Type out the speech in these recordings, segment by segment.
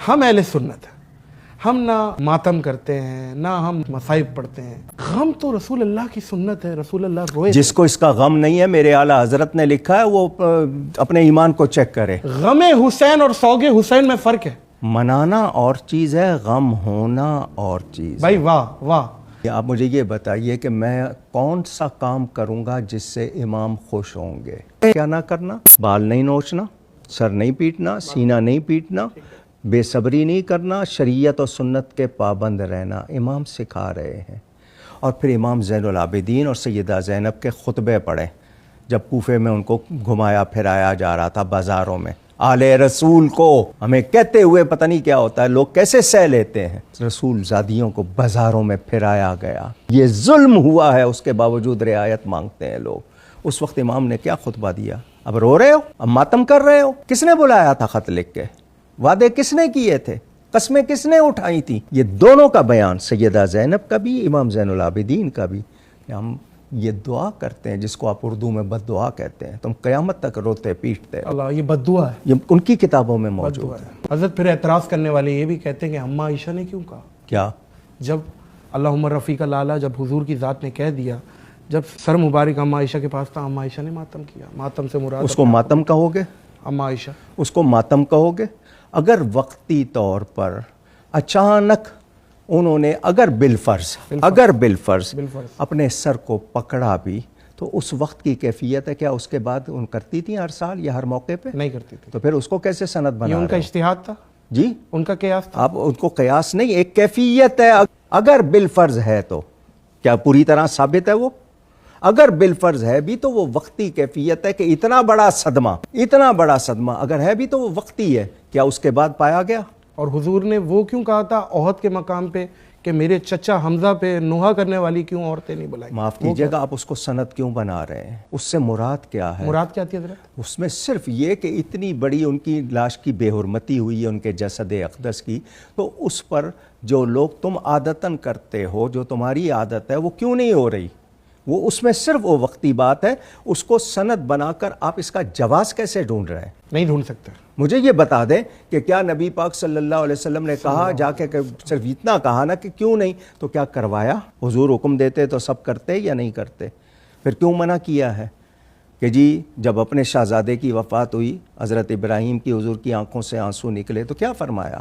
ہم اہل سنت ہیں، ہم نہ ماتم کرتے ہیں نہ ہم مصائب پڑھتے ہیں. غم تو رسول اللہ کی سنت ہے، رسول اللہ روئے. جس کو اس کا غم نہیں ہے، میرے اعلیٰ حضرت نے لکھا ہے، وہ اپنے ایمان کو چیک کرے. غم حسین اور سوگ حسین میں فرق ہے. منانا اور چیز ہے، غم ہونا اور چیز. بھائی واہ واہ. آپ مجھے یہ بتائیے کہ میں کون سا کام کروں گا جس سے امام خوش ہوں گے؟ کیا نہ کرنا؟ بال نہیں نوچنا، سر نہیں پیٹنا، سینہ نہیں پیٹنا، بے صبری نہیں کرنا، شریعت و سنت کے پابند رہنا. امام سکھا رہے ہیں. اور پھر امام زین العابدین اور سیدہ زینب کے خطبے پڑھیں جب کوفے میں ان کو گھمایا پھرایا جا رہا تھا بازاروں میں. آل رسول کو ہمیں کہتے ہوئے پتہ نہیں کیا ہوتا ہے، لوگ کیسے سہ لیتے ہیں. رسول زادیوں کو بازاروں میں پھرایا گیا، یہ ظلم ہوا ہے، اس کے باوجود رعایت مانگتے ہیں لوگ. اس وقت امام نے کیا خطبہ دیا؟ اب رو رہے ہو، اب ماتم کر رہے ہو. کس نے بلایا تھا خط لکھ کے؟ وعدے کس نے کیے تھے؟ قسمیں کس نے اٹھائی تھیں؟ یہ دونوں کا بیان، سیدہ زینب کا بھی، امام زین العابدین کا بھی، کہ ہم یہ دعا کرتے ہیں جس کو آپ اردو میں بد دعا کہتے ہیں. تم قیامت تک روتے پیٹتے. اللہ، یہ بد دعا ہے، یہ ان کی کتابوں میں موجود ہے. حضرت پھر اعتراض کرنے والے یہ بھی کہتے ہیں کہ اماں عائشہ نے کیوں کہا؟ کیا؟ جب اللہم رفیق لالا، جب حضور کی ذات نے کہہ دیا، جب سر مبارک اماں عائشہ کے پاس تھا، اماں عائشہ نے ماتم کیا. ماتم سے مراد اس کو ماتم کہو گے؟ اماں عائشہ اس کو ماتم کہو گے؟ اگر وقتی طور پر اچانک انہوں نے اگر بالفرض اپنے سر کو پکڑا بھی، تو اس وقت کی کیفیت ہے، کیا اس کے بعد ان کرتی تھیں ہر سال یا ہر موقع پہ؟ نہیں کرتی تھی. تو پھر اس کو کیسے سند بنا یہ ان کا رہے ہو؟ اجتہاد تھا جی، ان کا قیاس تھا. آپ ان کو قیاس نہیں، ایک کیفیت ہے. اگر بالفرض ہے تو کیا پوری طرح ثابت ہے وہ؟ اگر بالفرض ہے بھی تو وہ وقتی کیفیت ہے کہ اتنا بڑا صدمہ اگر ہے بھی تو وہ وقتی ہے. کیا اس کے بعد پایا گیا؟ اور حضور نے وہ کیوں کہا تھا احد کے مقام پہ کہ میرے چچا حمزہ پہ نوحہ کرنے والی کیوں عورتیں نہیں بلائی؟ معاف کیجیے گا، آپ اس کو سند کیوں بنا رہے ہیں؟ اس سے مراد کیا ہے؟ مراد کیا تھی حضرت؟ اس میں صرف یہ کہ اتنی بڑی ان کی لاش کی بے حرمتی ہوئی ہے، ان کے جسد اقدس کی، تو اس پر جو لوگ تم عادتاً کرتے ہو، جو تمہاری عادت ہے، وہ کیوں نہیں ہو رہی؟ وہ اس میں صرف وہ وقتی بات ہے. اس کو سند بنا کر آپ اس کا جواز کیسے ڈھونڈ رہے ہیں؟ نہیں ڈھونڈ سکتے. مجھے یہ بتا دیں کہ کیا نبی پاک صلی اللہ علیہ وسلم نے کہا جا کے، صرف اتنا کہا نا کہ کیوں نہیں، تو کیا کروایا؟ حضور حکم دیتے تو سب کرتے یا نہیں کرتے؟ پھر کیوں منع کیا ہے کہ جی جب اپنے شہزادے کی وفات ہوئی، حضرت ابراہیم کی حضور کی آنکھوں سے آنسو نکلے، تو کیا فرمایا؟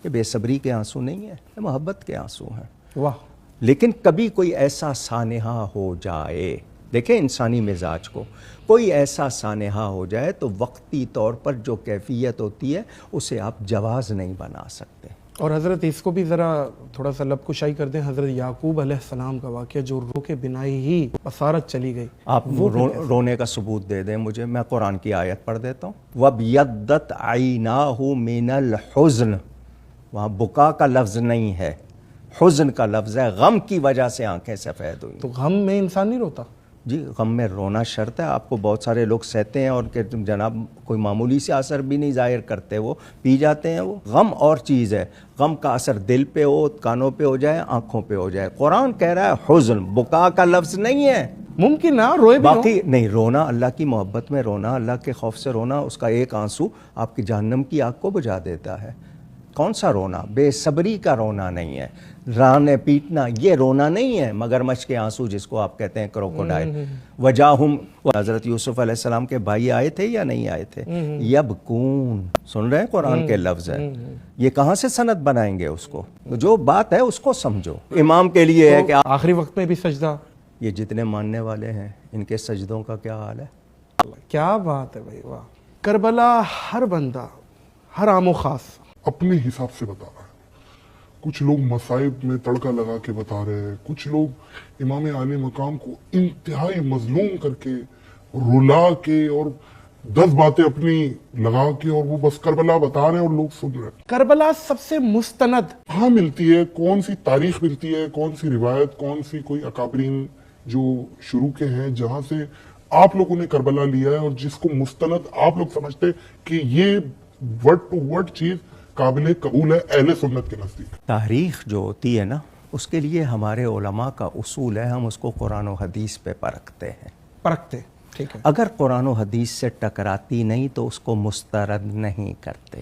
کہ بے صبری کے آنسو نہیں ہیں، یہ محبت کے آنسو ہیں. واہ. لیکن کبھی کوئی ایسا سانحہ ہو جائے، دیکھیں انسانی مزاج کو، کوئی ایسا سانحہ ہو جائے تو وقتی طور پر جو کیفیت ہوتی ہے اسے آپ جواز نہیں بنا سکتے. اور حضرت اس کو بھی ذرا تھوڑا سا لب کشائی کر دیں. حضرت یعقوب علیہ السلام کا واقعہ، جو رو کے بنا ہی بصارت چلی گئی. آپ رونے کا ثبوت دے دیں مجھے، میں قرآن کی آیت پڑھ دیتا ہوں. وَابْيَضَّتْ عَيْنَاهُ مِنَ الْحُزْنِ، وہاں بکا کا لفظ نہیں ہے، حزن کا لفظ ہے. غم کی وجہ سے آنکھیں سفید ہوئی. تو غم میں انسان نہیں روتا؟ جی، غم میں رونا شرط ہے. آپ کو بہت سارے لوگ سہتے ہیں اور کہ جناب کوئی معمولی سے اثر بھی نہیں ظاہر کرتے، وہ پی جاتے ہیں. وہ غم اور چیز ہے. غم کا اثر دل پہ ہو، کانوں پہ ہو جائے، آنکھوں پہ ہو جائے. قرآن کہہ رہا ہے حزن، بکا کا لفظ نہیں ہے. ممکن نہ روئے بھی باقی نہیں، رونا اللہ کی محبت میں رونا، اللہ کے خوف سے رونا، اس کا ایک آنسو آپ کی جہنم کی آگ کو بجھا دیتا ہے. کون سا رونا؟ بے صبری کا رونا نہیں ہے، رانے پیٹنا یہ رونا نہیں ہے. مگرمچھ کے آنسو جس کو آپ کہتے ہیں کروکوڈائل. وجاہم، حضرت یوسف علیہ السلام کے بھائی آئے تھے یا نہیں آئے تھے؟ یبکون، سن رہے ہیں قرآن کے لفظ ہیں. یہ کہاں سے سند بنائیں گے اس کو؟ جو بات ہے اس کو سمجھو. امام کے لیے ہے کہ آخری وقت میں بھی سجدہ. یہ جتنے ماننے والے ہیں ان کے سجدوں کا کیا حال ہے؟ کیا بات ہے بھائی، واہ. کربلا ہر بندہ، ہر عام و خاص اپنے حساب سے بتا رہا ہے. کچھ لوگ مصائب میں تڑکا لگا کے بتا رہے ہیں، کچھ لوگ امام عالی مقام کو انتہائی مظلوم کر کے، رلا کے اور 10 باتیں اپنی لگا کے، اور وہ بس کربلا بتا رہے ہیں اور لوگ سن رہے ہیں. کربلا سب سے مستند کہاں ملتی ہے؟ کون سی تاریخ ملتی ہے؟ کون سی روایت؟ کون سی کوئی اکابرین جو شروع کے ہیں جہاں سے آپ لوگوں نے کربلا لیا ہے اور جس کو مستند آپ لوگ سمجھتے کہ یہ ورڈ ٹو ورڈ چیز قابل قبول ہے اہل سنت کے نزدیک؟ تاریخ جو ہوتی ہے نا، اس کے لیے ہمارے علماء کا اصول ہے، ہم اس کو قرآن و حدیث پہ پرکھتے ہیں. پرکھتے، ٹھیک ہے. اگر قرآن و حدیث سے ٹکراتی نہیں تو اس کو مسترد نہیں کرتے.